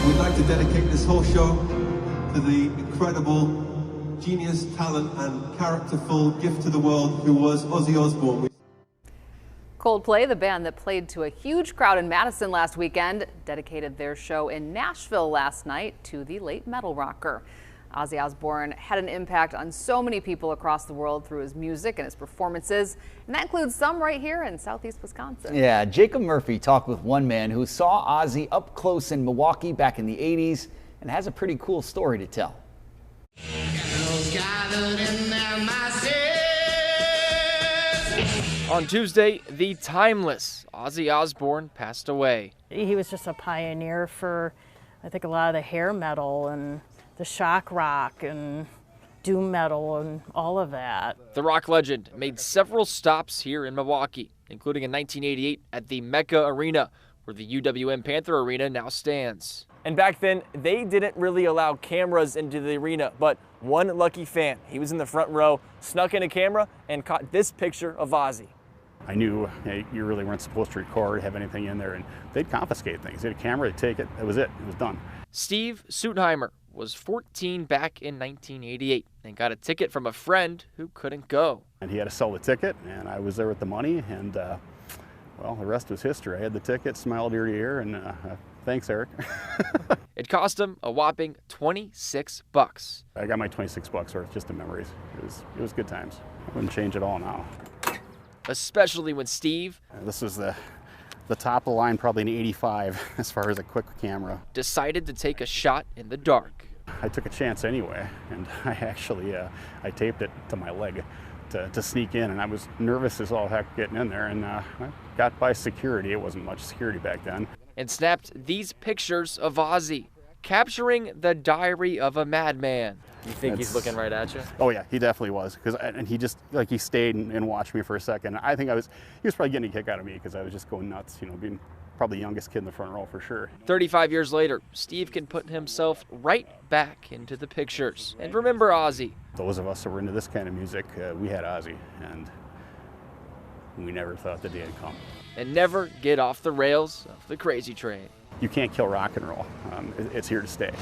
We'd like to dedicate this whole show to the incredible genius, talent, and characterful gift to the world who was Ozzy Osbourne. Coldplay, the band that played to a huge crowd in Madison last weekend, dedicated their show in Nashville last night to the late metal rocker. Ozzy Osbourne had an impact on so many people across the world through his music and his performances, and that includes some right here in southeast Wisconsin. Yeah, Jacob Murphy talked with one man who saw Ozzy up close in Milwaukee back in the 80s and has a pretty cool story to tell. On Tuesday, the timeless Ozzy Osbourne passed away. He was just a pioneer for, I think, a lot of the hair metal and the shock rock and doom metal and all of that. The rock legend made several stops here in Milwaukee, including in 1988 at the MECCA Arena, where the UWM Panther Arena now stands. And back then, they didn't really allow cameras into the arena, but one lucky fan, he was in the front row, snuck in a camera, and caught this picture of Ozzy. I knew you really weren't supposed to record, have anything in there, and they'd confiscate things. They had a camera, they'd take it, that was it, it was done. Steve Sutheimer was 14 back in 1988 and got a ticket from a friend who couldn't go. And he had to sell the ticket, and I was there with the money, and well, the rest was history. I had the ticket, smiled ear to ear, and thanks, Eric. It cost him a whopping $26. I got my $26 worth just in memories. It was good times. I wouldn't change it all now. Especially when Steve, this was the top of the line, probably an 85 as far as a quick camera, decided to take a shot in the dark. I took a chance anyway, and I actually I taped it to my leg to sneak in, and I was nervous as all heck getting in there, and I got by security. It wasn't much security back then. And snapped these pictures of Ozzy, capturing the diary of a madman. You think he's looking right at you? Oh yeah, he definitely was. And he just, like, he stayed and watched me for a second. I think he was probably getting a kick out of me because I was just going nuts, you know, being probably the youngest kid in the front row for sure. 35 years later, Steve can put himself right back into the pictures. And remember Ozzy. Those of us who were into this kind of music, we had Ozzy, and we never thought the day would come. And never get off the rails of the crazy train. You can't kill rock and roll. It's here to stay.